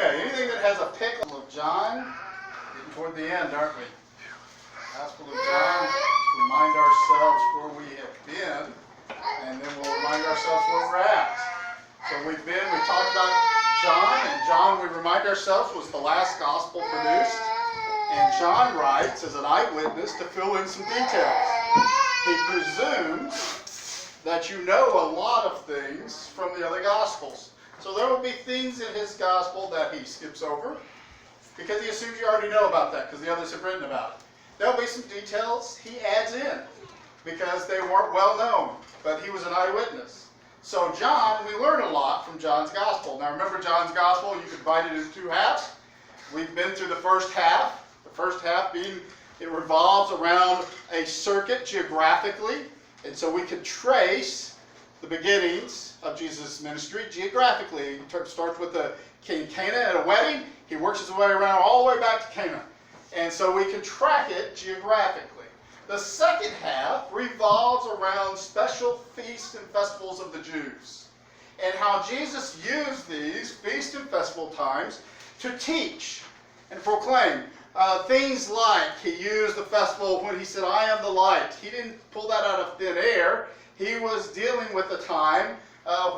Okay, anything that has a pickle of John, getting toward the end, aren't we? Gospel of John, let's remind ourselves where we have been, and then we'll remind ourselves where we're at. So we talked about John, and John, we remind ourselves, was the last gospel produced. And John writes as an eyewitness to fill in some details. He presumes that you know a lot of things from the other gospels. So there will be things in his gospel that he skips over, because he assumes you already know about that, because the others have written about it. There will be some details he adds in, because they weren't well known, but he was an eyewitness. So John, we learn a lot from John's gospel. Now remember, John's gospel, you could divide it into two halves. We've been through the first half. The first half being, it revolves around a circuit geographically, and so we can trace the beginnings of Jesus' ministry geographically. He starts with the King Cana at a wedding. He works his way around all the way back to Cana. And so we can track it geographically. The second half revolves around special feasts and festivals of the Jews, and how Jesus used these feast and festival times to teach and proclaim. Things like, he used the festival when he said, I am the light. He didn't pull that out of thin air. He was dealing with the time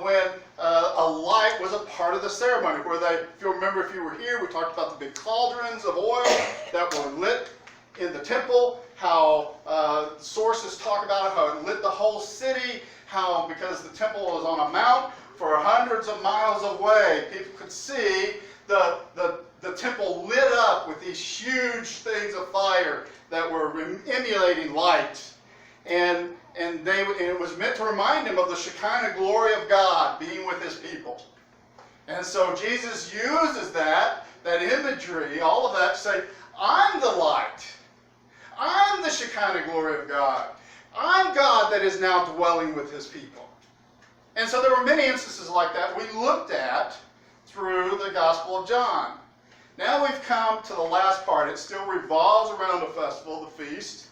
when a light was a part of the ceremony. Where they, if you remember, if you were here, we talked about the big cauldrons of oil that were lit in the temple, how sources talk about how it lit the whole city, how because the temple was on a mount for hundreds of miles away, people could see the temple lit up with these huge things of fire that were emulating light. And it was meant to remind him of the Shekinah glory of God being with his people. And so Jesus uses that imagery, all of that, to say, I'm the light. I'm the Shekinah glory of God. I'm God that is now dwelling with his people. And so there were many instances like that we looked at through the Gospel of John. Now we've come to the last part. It still revolves around the festival, the feast,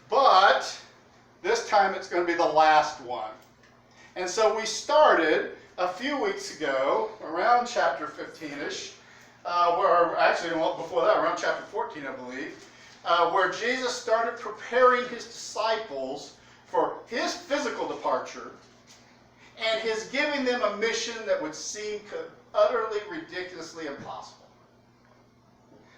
but this time it's going to be the last one. And so we started a few weeks ago, around chapter 15-ish, before that, around chapter 14, I believe, where Jesus started preparing his disciples for his physical departure and his giving them a mission that would seem utterly, ridiculously impossible.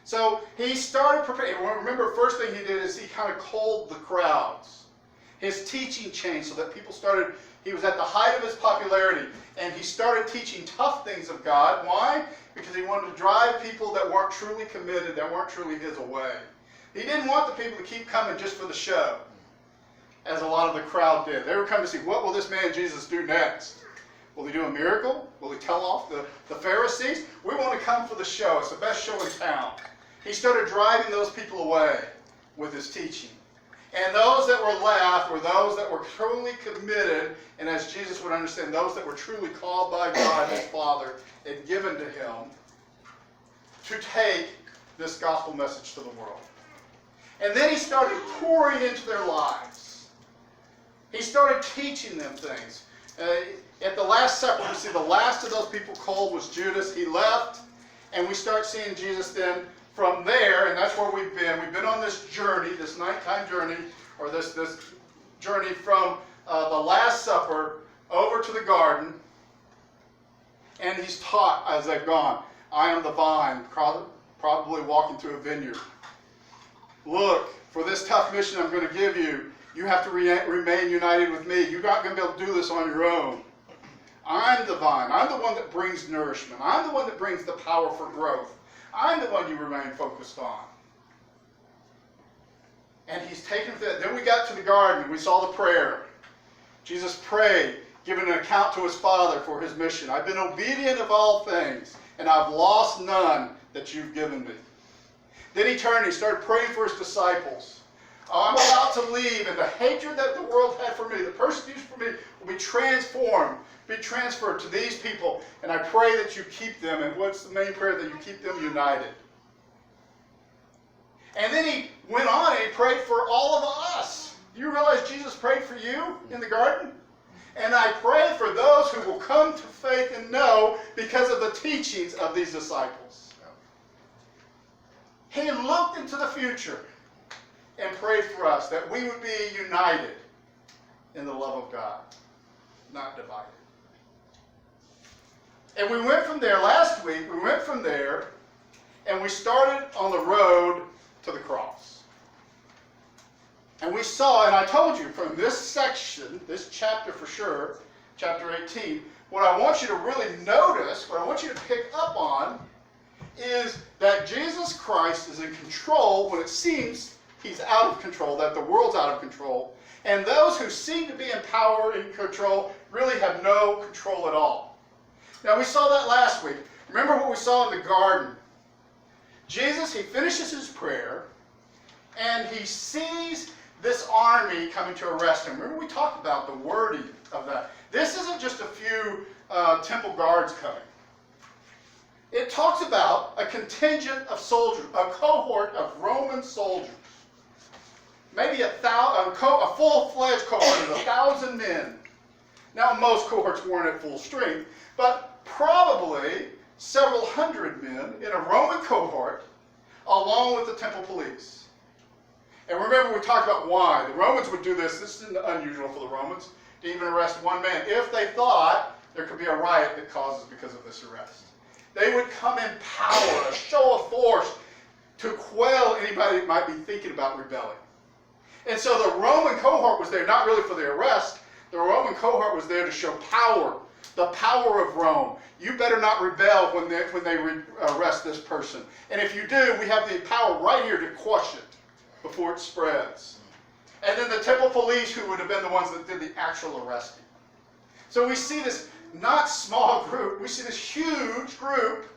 So he started preparing. Remember, first thing he did is he kind of culled the crowds. His teaching changed so that people started, he was at the height of his popularity, and he started teaching tough things of God. Why? Because he wanted to drive people that weren't truly committed, that weren't truly his away. He didn't want the people to keep coming just for the show, as a lot of the crowd did. They were coming to see, what will this man Jesus do next? Will he do a miracle? Will he tell off the Pharisees? We want to come for the show. It's the best show in town. He started driving those people away with his teaching. And those that were left were those that were truly committed, and as Jesus would understand, those that were truly called by God, his Father, and given to him to take this gospel message to the world. And then he started pouring into their lives. He started teaching them things. At the Last Supper, we see the last of those people called was Judas. He left, and we start seeing Jesus then from there, and that's where we've been. We've been on this journey, this nighttime journey, or this journey from the Last Supper over to the garden, and he's taught as they've gone. I am the vine, probably walking through a vineyard. Look, for this tough mission I'm going to give you, you have to remain united with me. You're not going to be able to do this on your own. I'm the vine. I'm the one that brings nourishment. I'm the one that brings the power for growth. I'm the one you remain focused on. And he's taken that. Then we got to the garden. We saw the prayer. Jesus prayed, giving an account to his Father for his mission. I've been obedient of all things, and I've lost none that you've given me. Then he turned and he started praying for his disciples. I'm about to leave, and the hatred that the world had for me, the persecution for me, will be transformed, be transferred to these people. And I pray that you keep them. And what's the main prayer? That you keep them united. And then he went on and he prayed for all of us. Do you realize Jesus prayed for you in the garden? And I pray for those who will come to faith and know because of the teachings of these disciples. He looked into the future and prayed for us that we would be united in the love of God, not divided. And we went from there last week, and we started on the road to the cross. And we saw, and I told you from this section, this chapter for sure, chapter 18, what I want you to really notice, what I want you to pick up on, is that Jesus Christ is in control when it seems he's out of control, that the world's out of control. And those who seem to be in power and control really have no control at all. Now we saw that last week. Remember what we saw in the garden. Jesus, he finishes his prayer, and he sees this army coming to arrest him. Remember we talked about the wording of that. This isn't just a few temple guards coming. It talks about a contingent of soldiers, a cohort of Roman soldiers. Maybe a full-fledged cohort of 1,000 men. Now most cohorts weren't at full strength, but probably several hundred men in a Roman cohort along with the temple police. And remember we talked about why. The Romans would do this. This isn't unusual for the Romans to even arrest one man if they thought there could be a riot that causes because of this arrest. They would come in power, a show of force to quell anybody that might be thinking about rebelling. And so the Roman cohort was there not really for the arrest. The Roman cohort was there to show power, the power of Rome. You better not rebel when they arrest this person. And if you do, we have the power right here to quash it before it spreads. And then the temple police, who would have been the ones that did the actual arresting. So we see this not small group, we see this huge group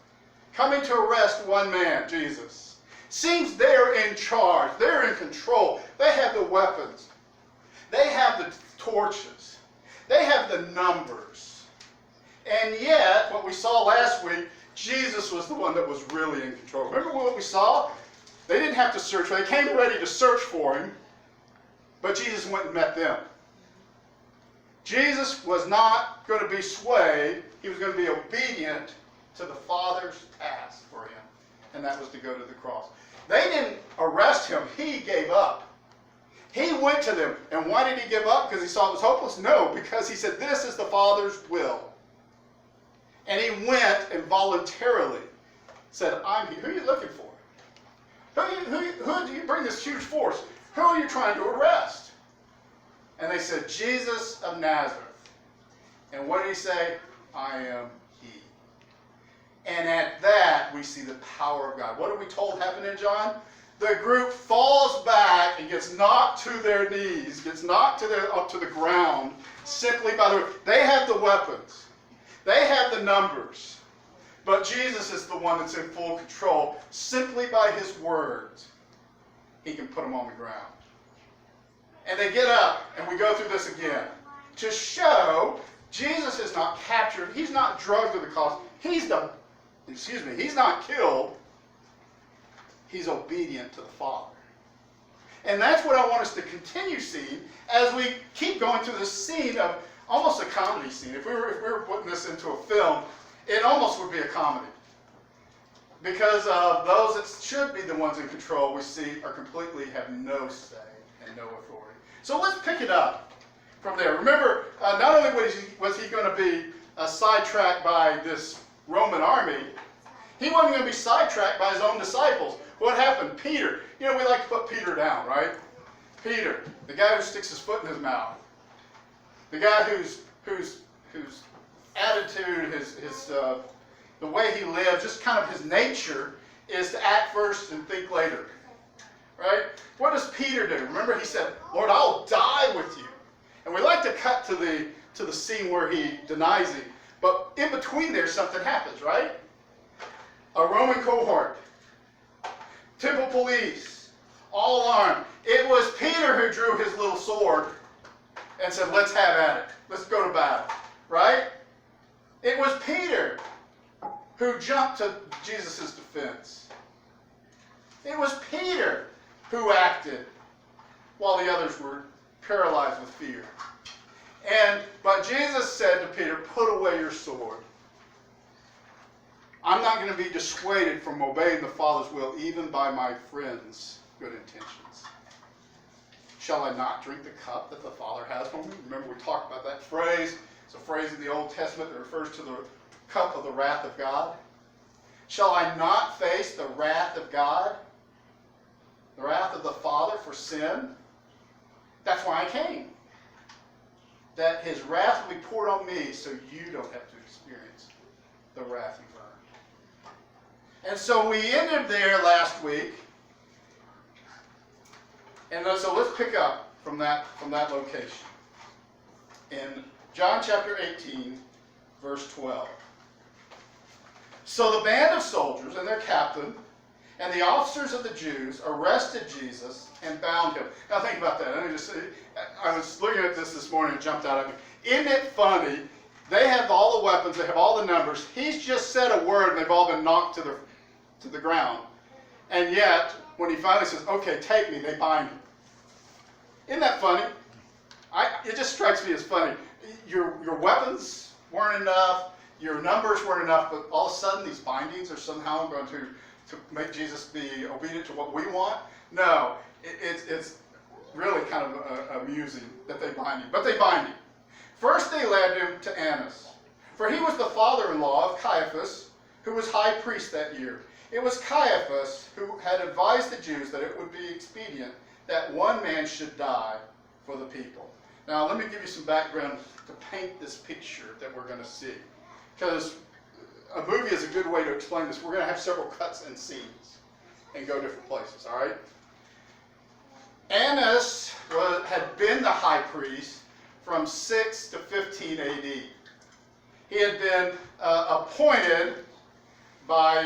coming to arrest one man, Jesus. Seems they're in charge, they're in control. They have the weapons, they have the torches, they have the numbers. And yet, what we saw last week, Jesus was the one that was really in control. Remember what we saw? They didn't have to search, they came ready to search for him, but Jesus went and met them. Jesus was not going to be swayed. He was going to be obedient to the Father's task for him, and that was to go to the cross. They didn't arrest him. He gave up. He went to them. And why did he give up? Because he saw it was hopeless? No, because he said, this is the Father's will. And he went and voluntarily said, I'm here. Who are you looking for? Who do you bring this huge force? Who are you trying to arrest? And they said, Jesus of Nazareth. And what did he say? I am he. And at that, we see the power of God. What are we told happened in John? The group falls back and gets knocked to their knees, gets knocked up to the ground, simply by the... They have the weapons. They have the numbers. But Jesus is the one that's in full control. Simply by his words, he can put them on the ground. And they get up, and we go through this again, to show Jesus is not captured, he's not drugged to the cross, he's not killed, he's obedient to the Father. And that's what I want us to continue seeing as we keep going through this scene of almost a comedy scene. If we were putting this into a film, it almost would be a comedy. Because of those that should be the ones in control, we see are completely have no say and no authority. So let's pick it up from there. Remember, not only was he going to be sidetracked by this Roman army, he wasn't going to be sidetracked by his own disciples. What happened? Peter. You know, we like to put Peter down, right? Peter, the guy who sticks his foot in his mouth. The guy whose attitude, the way he lives, just kind of his nature is to act first and think later. Right? What does Peter do? Remember he said, Lord, I'll die with you. And we like to cut to the scene where he denies him. But in between there, something happens, right? A Roman cohort, temple police, all armed. It was Peter who drew his little sword and said, let's have at it. Let's go to battle. Right? It was Peter who jumped to Jesus' defense. It was Peter who acted while the others were paralyzed with fear. But Jesus said to Peter, put away your sword. I'm not going to be dissuaded from obeying the Father's will, even by my friends' good intentions. Shall I not drink the cup that the Father has for me? Remember, we talked about that phrase. It's a phrase in the Old Testament that refers to the cup of the wrath of God. Shall I not face the wrath of God? The wrath of the Father for sin? That's why I came. That his wrath will be poured on me so you don't have to experience the wrath you've earned. And so we ended there last week. And so let's pick up from that location. In John chapter 18, verse 12. So the band of soldiers and their captain and the officers of the Jews arrested Jesus and bound him. Now think about that. I was looking at this morning and jumped out at me. Isn't it funny? They have all the weapons. They have all the numbers. He's just said a word and they've all been knocked to the ground. And yet, when he finally says, okay, take me, they bind him. Isn't that funny? It just strikes me as funny. Your weapons weren't enough. Your numbers weren't enough. But all of a sudden, these bindings are somehow going to make Jesus be obedient to what we want. No, it's really kind of amusing that they bind him. But they bind him. First, they led him to Annas. For he was the father-in-law of Caiaphas, who was high priest that year. It was Caiaphas who had advised the Jews that it would be expedient that one man should die for the people. Now, let me give you some background to paint this picture that we're going to see. Because a movie is a good way to explain this. We're going to have several cuts and scenes and go different places, all right? Annas had been the high priest from 6 to 15 AD. He had been appointed by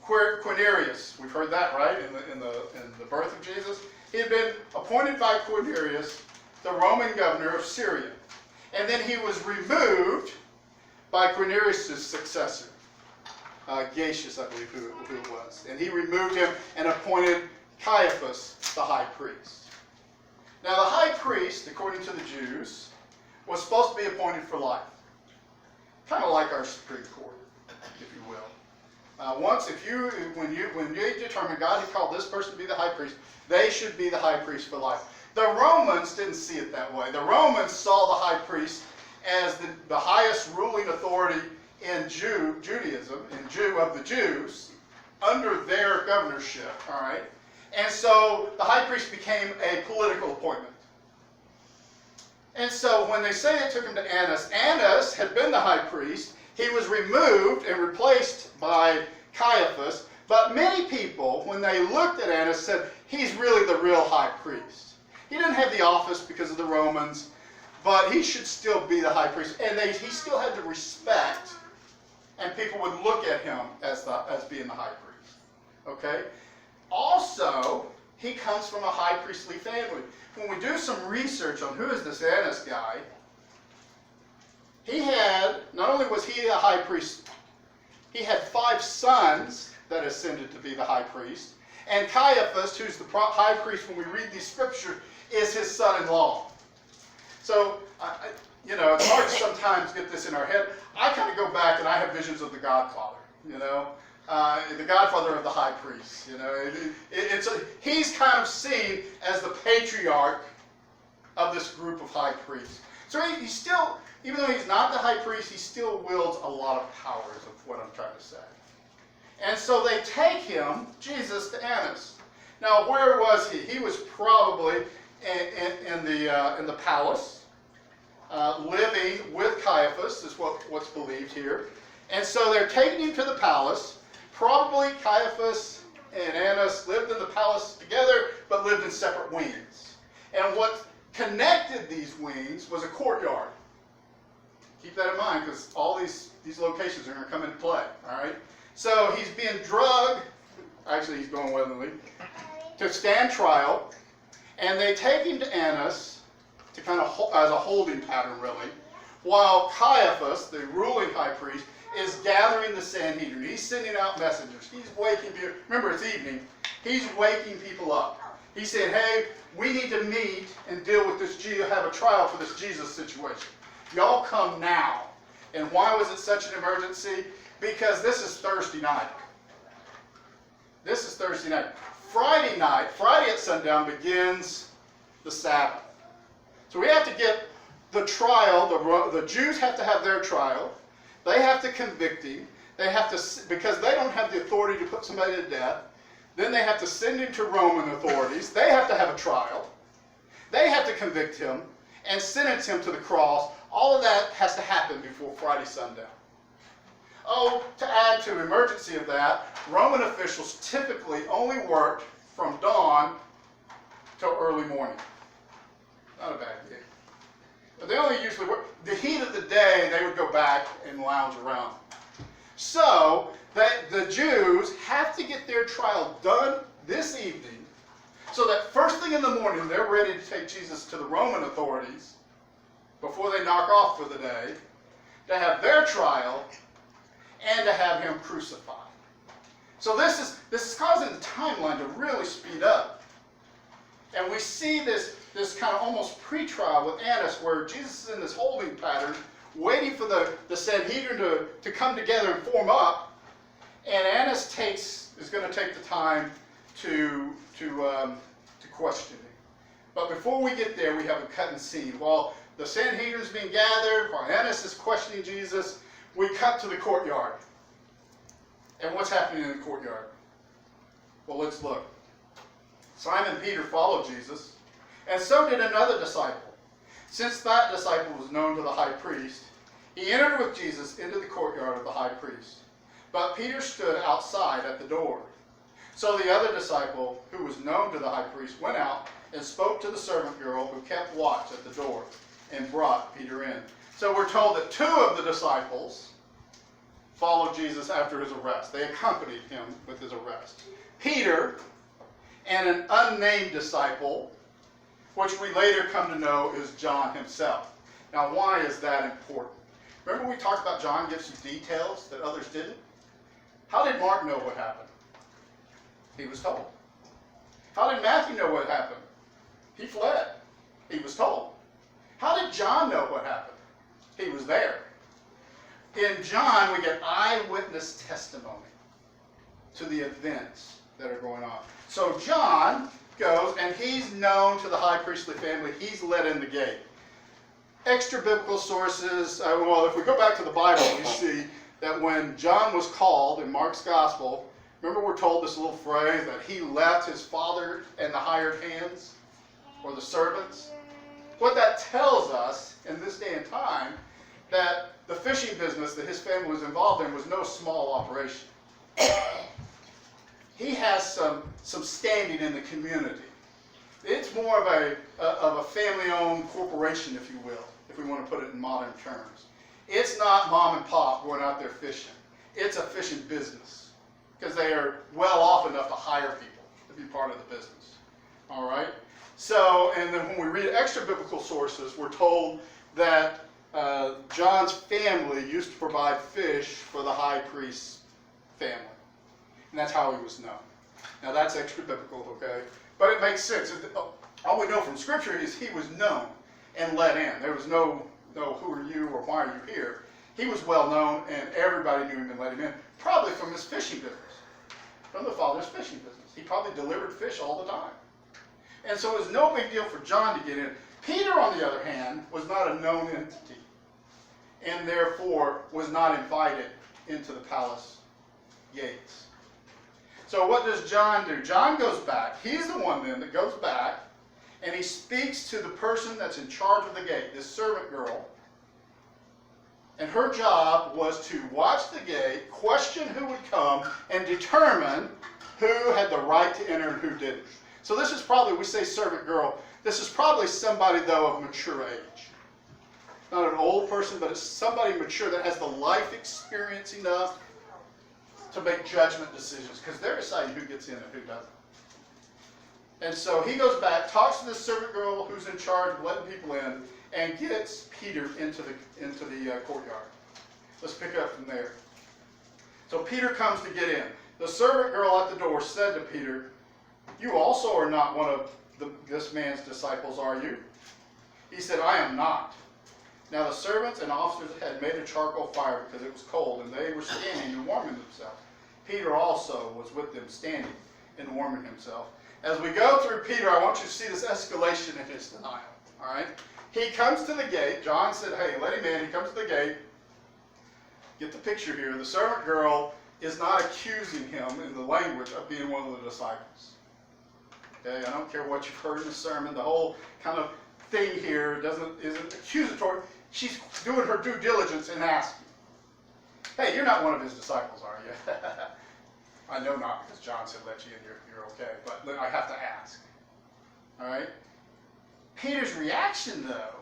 Quirinius. We've heard that, right, in the birth of Jesus. He had been appointed by Quirinius, the Roman governor of Syria. And then he was removed by Quirinius' successor, Gaius, I believe who it was. And he removed him and appointed Caiaphas the high priest. Now the high priest, according to the Jews, was supposed to be appointed for life. Kind of like our Supreme Court, if you will. When you determine God had called this person to be the high priest, they should be the high priest for life. The Romans didn't see it that way. The Romans saw the high priest as the highest ruling authority in Judaism, of the Jews, under their governorship, all right? And so the high priest became a political appointment. And so when they say they took him to Annas, Annas had been the high priest. He was removed and replaced by Caiaphas. But many people, when they looked at Annas, said, he's really the real high priest. He didn't have the office because of the Romans, but he should still be the high priest. And he still had the respect, and people would look at him as being the high priest. Okay? Also, he comes from a high priestly family. When we do some research on who is this Annas guy, not only was he a high priest, he had 5 sons that ascended to be the high priest. And Caiaphas, who's the high priest when we read these scriptures, is his son-in-law. So, it's hard to sometimes get this in our head. I kind of go back and I have visions of the Godfather, the Godfather of the high priest. He's kind of seen as the patriarch of this group of high priests. So he still, even though he's not the high priest, he still wields a lot of powers of what I'm trying to say. And so they take him, Jesus, to Annas. Now, where was he? He was probably in the palace, living with Caiaphas, is what's believed here. And so they're taking him to the palace. Probably Caiaphas and Annas lived in the palace together, but lived in separate wings. And what connected these wings was a courtyard. Keep that in mind, because all these locations are going to come into play. All right. So he's being drugged. Actually, he's going willingly to stand trial, and they take him to Annas to kind of as a holding pattern, really, while Caiaphas, the ruling high priest, is gathering the Sanhedrin. He's sending out messengers. He's waking people. Remember, it's evening. He's waking people up. He said, hey, we need to meet and deal with this, have a trial for this Jesus situation. Y'all come now. And why was it such an emergency? Because this is Thursday night. This is Thursday night. Friday night, Friday at sundown begins the Sabbath. So we have to get the trial, the Jews have to have their trial. They have to convict him. They have to, because they don't have the authority to put somebody to death. Then they have to send him to Roman authorities. They have to have a trial. They have to convict him and sentence him to the cross. All of that has to happen before Friday sundown. Oh, to add to the emergency of that, Roman officials typically only worked from dawn till early morning. Not a bad gig. But they only usually work. The heat of the day, they would go back and lounge around. So, the Jews have to get their trial done this evening so that first thing in the morning they're ready to take Jesus to the Roman authorities before they knock off for the day, to have their trial and to have him crucified. So this is causing the timeline to really speed up. And we see this kind of almost pre-trial with Annas where Jesus is in this holding pattern waiting for the Sanhedrin to come together and form up. And Annas is going to take the time to question him. But before we get there, we have a cut and scene. While the Sanhedrin is being gathered, while Annas is questioning Jesus, we cut to the courtyard. And what's happening in the courtyard? Well, let's look. Simon Peter followed Jesus, and so did another disciple. Since that disciple was known to the high priest, he entered with Jesus into the courtyard of the high priest. But Peter stood outside at the door. So the other disciple, who was known to the high priest, went out and spoke to the servant girl who kept watch at the door and brought Peter in. So we're told that two of the disciples followed Jesus after his arrest. They accompanied him with his arrest. Peter and an unnamed disciple, which we later come to know is John himself. Now, why is that important? Remember we talked about John gives some details that others didn't? How did Mark know what happened? He was told. How did Matthew know what happened? He fled. He was told. How did John know what happened? He was there. In John, we get eyewitness testimony to the events that are going on. So John goes, and he's known to the high priestly family. He's let in the gate. Extra biblical sources, well, if we go back to the Bible, we see that when John was called in Mark's gospel, remember we're told this little phrase that he left his father and the hired hands, or the servants. What that tells us in this day and time, that the fishing business that his family was involved in was no small operation. He has some standing in the community. It's more of a family-owned corporation, if you will, if we want to put it in modern terms. It's not mom and pop going out there fishing. It's a fishing business because they are well off enough to hire people to be part of the business. All right? So, and then when we read extra biblical sources, we're told that John's family used to provide fish for the high priest's family. And that's how he was known. Now that's extra biblical, okay? But it makes sense. All we know from Scripture is he was known and let in. There was no who are you or why are you here. He was well known and everybody knew him and let him in. Probably from his fishing business. From the father's fishing business. He probably delivered fish all the time. And so it was no big deal for John to get in. Peter, on the other hand, was not a known entity. And therefore was not invited into the palace gates. So what does John do? John goes back. He's the one then that goes back and he speaks to the person that's in charge of the gate, this servant girl. And her job was to watch the gate, question who would come, and determine who had the right to enter and who didn't. So this is probably, we say servant girl, this is probably somebody, though, of mature age. Not an old person, but it's somebody mature that has the life experience enough to make judgment decisions, because they're deciding who gets in and who doesn't. And so he goes back, talks to this servant girl who's in charge of letting people in, and gets Peter into the courtyard. Let's pick up from there. So Peter comes to get in. The servant girl at the door said to Peter, You also are not one of this man's disciples, are you? He said, I am not. Now the servants and officers had made a charcoal fire because it was cold, and they were standing and warming themselves. Peter also was with them standing and warming himself. As we go through Peter, I want you to see this escalation in his denial. All right? He comes to the gate. John said, hey, let him in. He comes to the gate. Get the picture here. The servant girl is not accusing him in the language of being one of the disciples. Okay? I don't care what you've heard in the sermon. The whole kind of thing here isn't accusatory. She's doing her due diligence in asking. Hey, you're not one of his disciples, are you? I know not, because John said let you in, you're okay. But I have to ask. All right? Peter's reaction, though,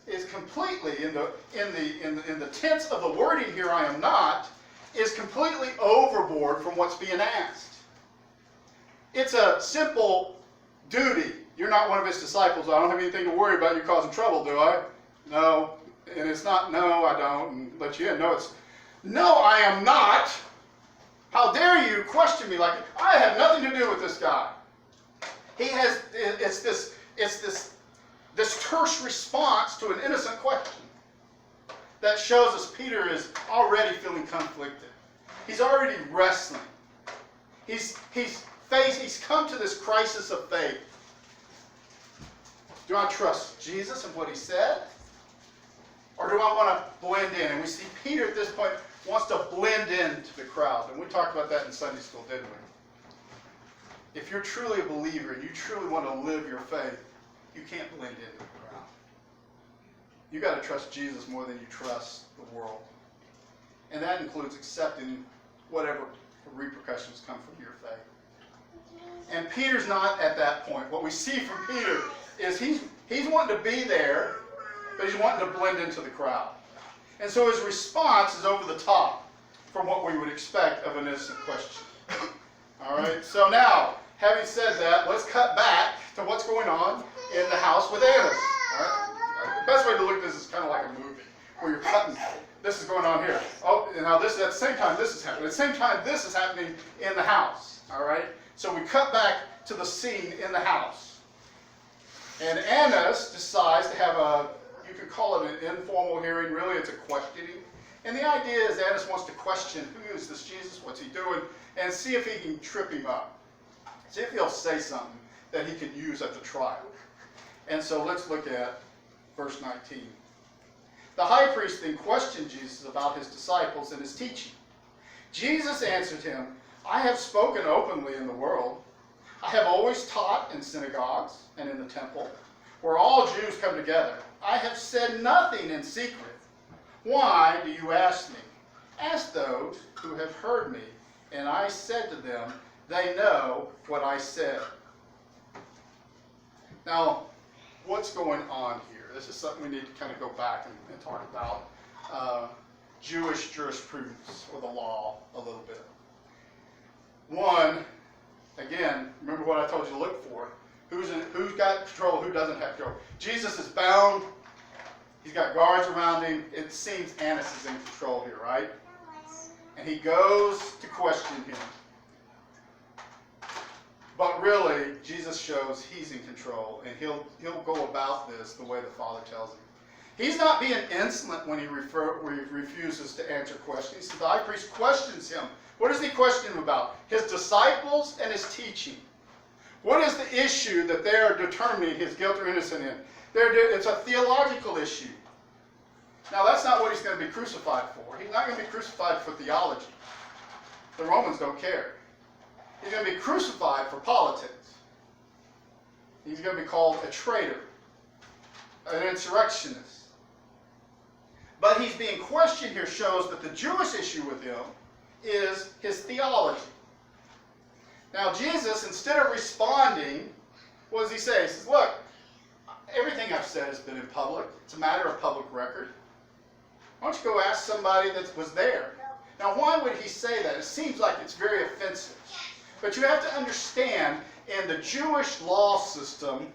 is completely in the tense of the wording here, I am not, is completely overboard from what's being asked. It's a simple duty. You're not one of his disciples. I don't have anything to worry about. You're causing trouble, do I? No. And it's not, no, I don't, and let you in. No, it's, no, I am not. How dare you question me like I have nothing to do with this guy. He has, it's this terse response to an innocent question that shows us Peter is already feeling conflicted. He's already wrestling. He's come to this crisis of faith. Do I trust Jesus and what he said? Or do I want to blend in? And we see Peter at this point wants to blend into the crowd. And we talked about that in Sunday school, didn't we? If you're truly a believer and you truly want to live your faith, you can't blend into the crowd. You got to trust Jesus more than you trust the world. And that includes accepting whatever repercussions come from your faith. And Peter's not at that point. What we see from Peter is he's wanting to be there, but he's wanting to blend into the crowd. And so his response is over the top from what we would expect of an innocent question. All right, so now, having said that, let's cut back to what's going on in the house with Annas. All right? The best way to look at this is kind of like a movie, where you're cutting. This is going on here. Oh, and now this, at the same time this is happening. At the same time this is happening in the house. All right, so we cut back to the scene in the house. And Annas decides to have you could call it an informal hearing. Really, it's a questioning. And the idea is Annas wants to question, who is this Jesus? What's he doing? And see if he can trip him up. See if he'll say something that he can use at the trial. And so let's look at verse 19. The high priest then questioned Jesus about his disciples and his teaching. Jesus answered him, I have spoken openly in the world. I have always taught in synagogues and in the temple, where all Jews come together. I have said nothing in secret. Why do you ask me? Ask those who have heard me. And I said to them, they know what I said. Now, what's going on here? This is something we need to kind of go back and talk about. Jewish jurisprudence, or the law, a little bit. One, again, remember what I told you to look for. Who's got control, who doesn't have control. Jesus is bound. He's got guards around him. It seems Annas is in control here, right? And he goes to question him. But really, Jesus shows he's in control, and he'll go about this the way the Father tells him. He's not being insolent when he refuses to answer questions. The high priest questions him. What does he question him about? His disciples and his teaching. What is the issue that they are determining his guilt or innocence in? It's a theological issue. Now, that's not what he's going to be crucified for. He's not going to be crucified for theology. The Romans don't care. He's going to be crucified for politics. He's going to be called a traitor, an insurrectionist. But he's being questioned here shows that the Jewish issue with him is his theology. Now, Jesus, instead of responding, what does he say? He says, look, everything I've said has been in public. It's a matter of public record. Why don't you go ask somebody that was there? Now, why would he say that? It seems like it's very offensive. But you have to understand, in the Jewish law system,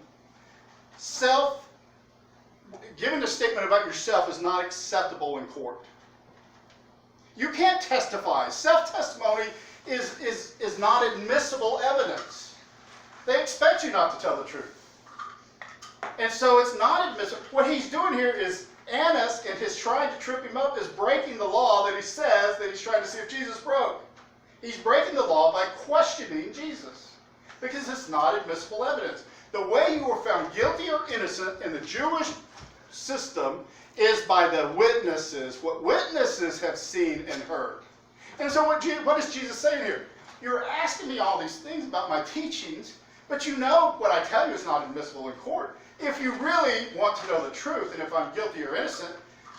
giving a statement about yourself is not acceptable in court. You can't testify. Self-testimony is not admissible evidence. They expect you not to tell the truth. And so it's not admissible. What he's doing here is Annas, in his trying to trip him up, is breaking the law that he says that he's trying to see if Jesus broke. He's breaking the law by questioning Jesus because it's not admissible evidence. The way you are found guilty or innocent in the Jewish system is by the witnesses, what witnesses have seen and heard. And so what is Jesus saying here? You're asking me all these things about my teachings, but you know what I tell you is not admissible in court. If you really want to know the truth, and if I'm guilty or innocent,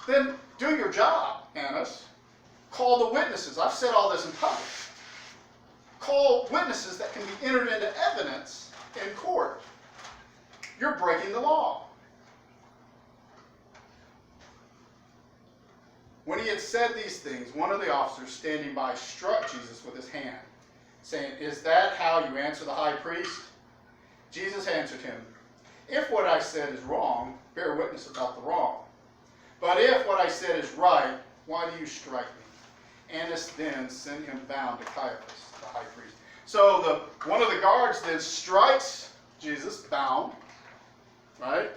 then do your job, Annas. Call the witnesses. I've said all this in public. Call witnesses that can be entered into evidence in court. You're breaking the law. When he had said these things, one of the officers standing by struck Jesus with his hand, saying, "Is that how you answer the high priest?" Jesus answered him, "If what I said is wrong, bear witness about the wrong. But if what I said is right, why do you strike me?" Annas then sent him bound to Caiaphas, the high priest. So one of the guards then strikes Jesus, bound, right?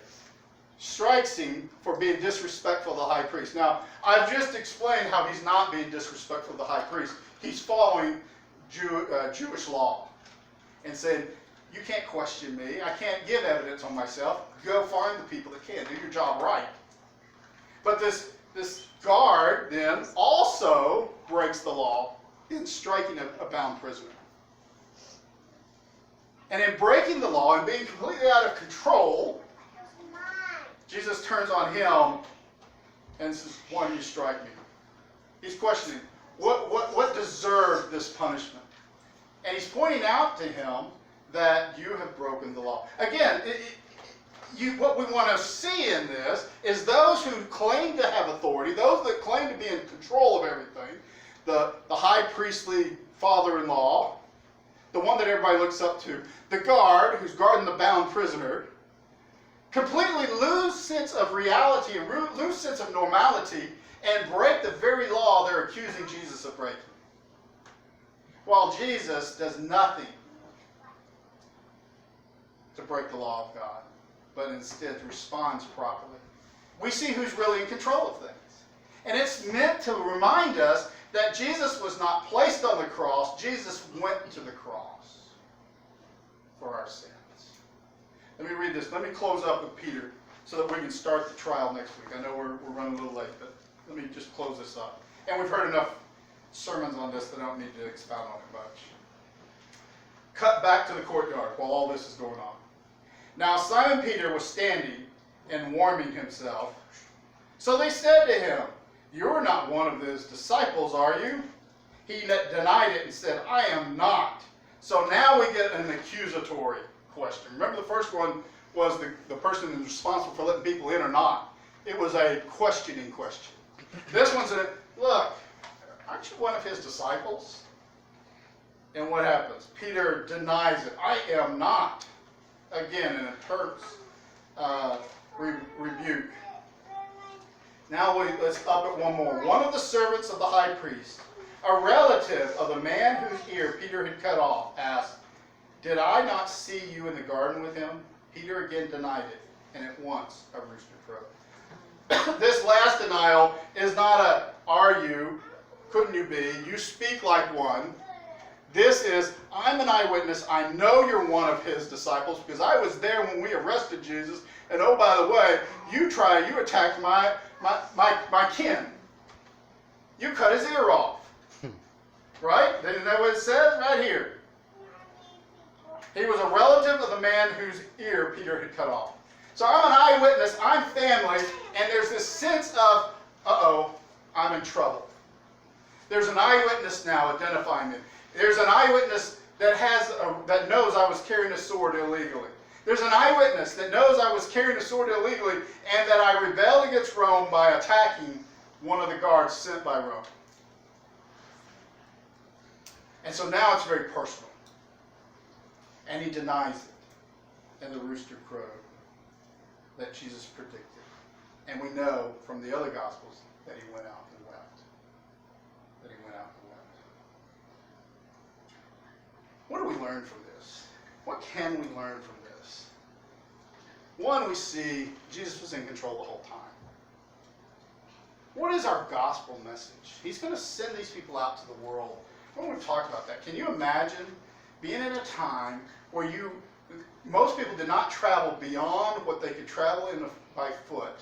Strikes him for being disrespectful to the high priest. Now, I've just explained how he's not being disrespectful to the high priest. He's following Jewish law and saying, you can't question me. I can't give evidence on myself. Go find the people that can. Do your job right. But this guard then also breaks the law in striking a bound prisoner. And in breaking the law and being completely out of control, Jesus turns on him and says, "Why do you strike me?" He's questioning, what deserved this punishment? And he's pointing out to him that you have broken the law. Again, what we want to see in this is those who claim to have authority, those that claim to be in control of everything, the high priestly father-in-law, the one that everybody looks up to, the guard who's guarding the bound prisoner, completely lose sense of reality and lose sense of normality and break the very law they're accusing Jesus of breaking. While Jesus does nothing to break the law of God, but instead responds properly. We see who's really in control of things. And it's meant to remind us that Jesus was not placed on the cross, Jesus went to the cross for our sins. Let me read this. Let me close up with Peter so that we can start the trial next week. I know we're running a little late, but let me just close this up. And we've heard enough sermons on this that I don't need to expound on it much. Cut back to the courtyard while all this is going on. Now Simon Peter was standing and warming himself. So they said to him, "You're not one of his disciples, are you?" He denied it and said, "I am not." So now we get an accusatory question. Remember the first one was the person who's responsible for letting people in or not. It was a questioning question. This one said, "Look, aren't you one of his disciples?" And what happens? Peter denies it. "I am not." Again, in a terse rebuke. Now let's up it one more. One of the servants of the high priest, a relative of the man whose ear Peter had cut off, asked, "Did I not see you in the garden with him?" Peter again denied it, and at once a rooster crowed. This last denial is not a, "Are you? Couldn't you be? You speak like one." This is, "I'm an eyewitness. I know you're one of his disciples because I was there when we arrested Jesus. And oh, by the way, you attacked my kin. You cut his ear off." Right? Isn't that what it says right here? He was a relative of the man whose ear Peter had cut off. So I'm an eyewitness, I'm family, and there's this sense of, uh-oh, I'm in trouble. There's an eyewitness now identifying me. There's an eyewitness that knows I was carrying a sword illegally. There's an eyewitness that knows I was carrying a sword illegally and that I rebelled against Rome by attacking one of the guards sent by Rome. And so now it's very personal. And he denies it. And the rooster crowed that Jesus predicted. And we know from the other Gospels that he went out and wept. What do we learn from this? What can we learn from this? One, we see Jesus was in control the whole time. What is our gospel message? He's going to send these people out to the world. When we've talked about that, can you imagine being in a time where most people did not travel beyond what they could travel by foot?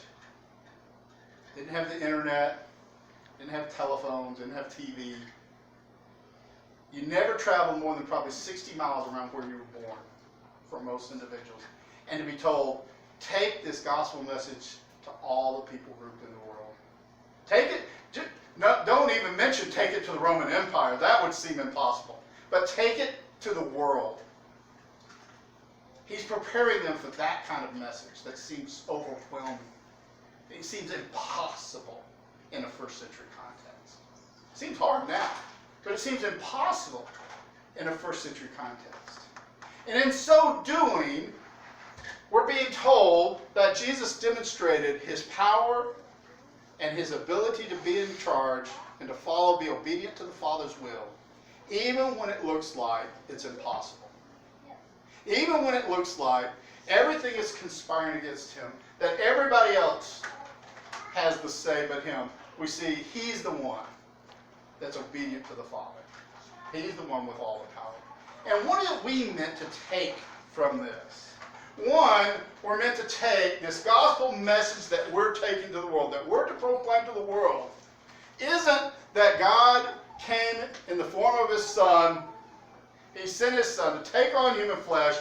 Didn't have the internet, didn't have telephones, didn't have TV. You never traveled more than probably 60 miles around where you were born for most individuals. And to be told, take this gospel message to all the people grouped in the world. Take it, don't even mention take it to the Roman Empire. That would seem impossible. But take it to the world. He's preparing them for that kind of message that seems overwhelming. It seems impossible in a first century context. It seems hard now, but it seems impossible in a first century context. And in so doing, we're being told that Jesus demonstrated his power and his ability to be in charge and to follow, be obedient to the Father's will, even when it looks like it's impossible. Even when it looks like everything is conspiring against him, that everybody else has the say but him, we see he's the one that's obedient to the Father. He's the one with all the power. And what are we meant to take from this? One, we're meant to take this gospel message that we're taking to the world, that we're to proclaim to the world, isn't that God came in the form of his Son. He sent his Son to take on human flesh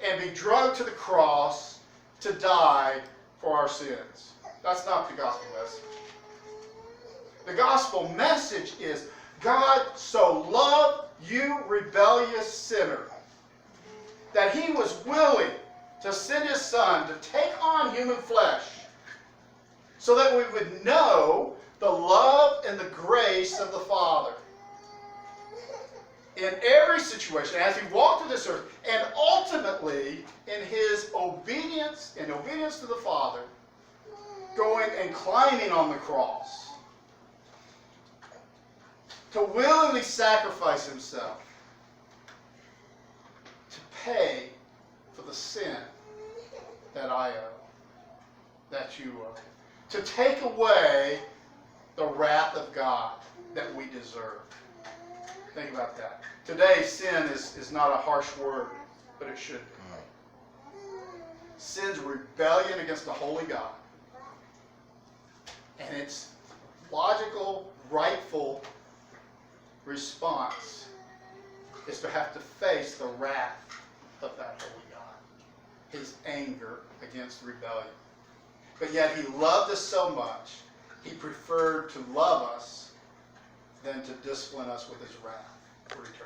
and be drugged to the cross to die for our sins. That's not the gospel message. The gospel message is God so loved you, rebellious sinner, that he was willing to send his Son to take on human flesh so that we would know the love and the grace of the Father in every situation as he walked through this earth, and ultimately in his obedience to the Father, going and climbing on the cross to willingly sacrifice himself to pay for the sin that I owe, that you owe, to take away the wrath of God that we deserve. Think about that. Today, sin is not a harsh word, but it should be. Sin's rebellion against the holy God. And its logical, rightful response is to have to face the wrath of that holy God. His anger against rebellion. But yet he loved us so much, he preferred to love us than to discipline us with his wrath for eternity.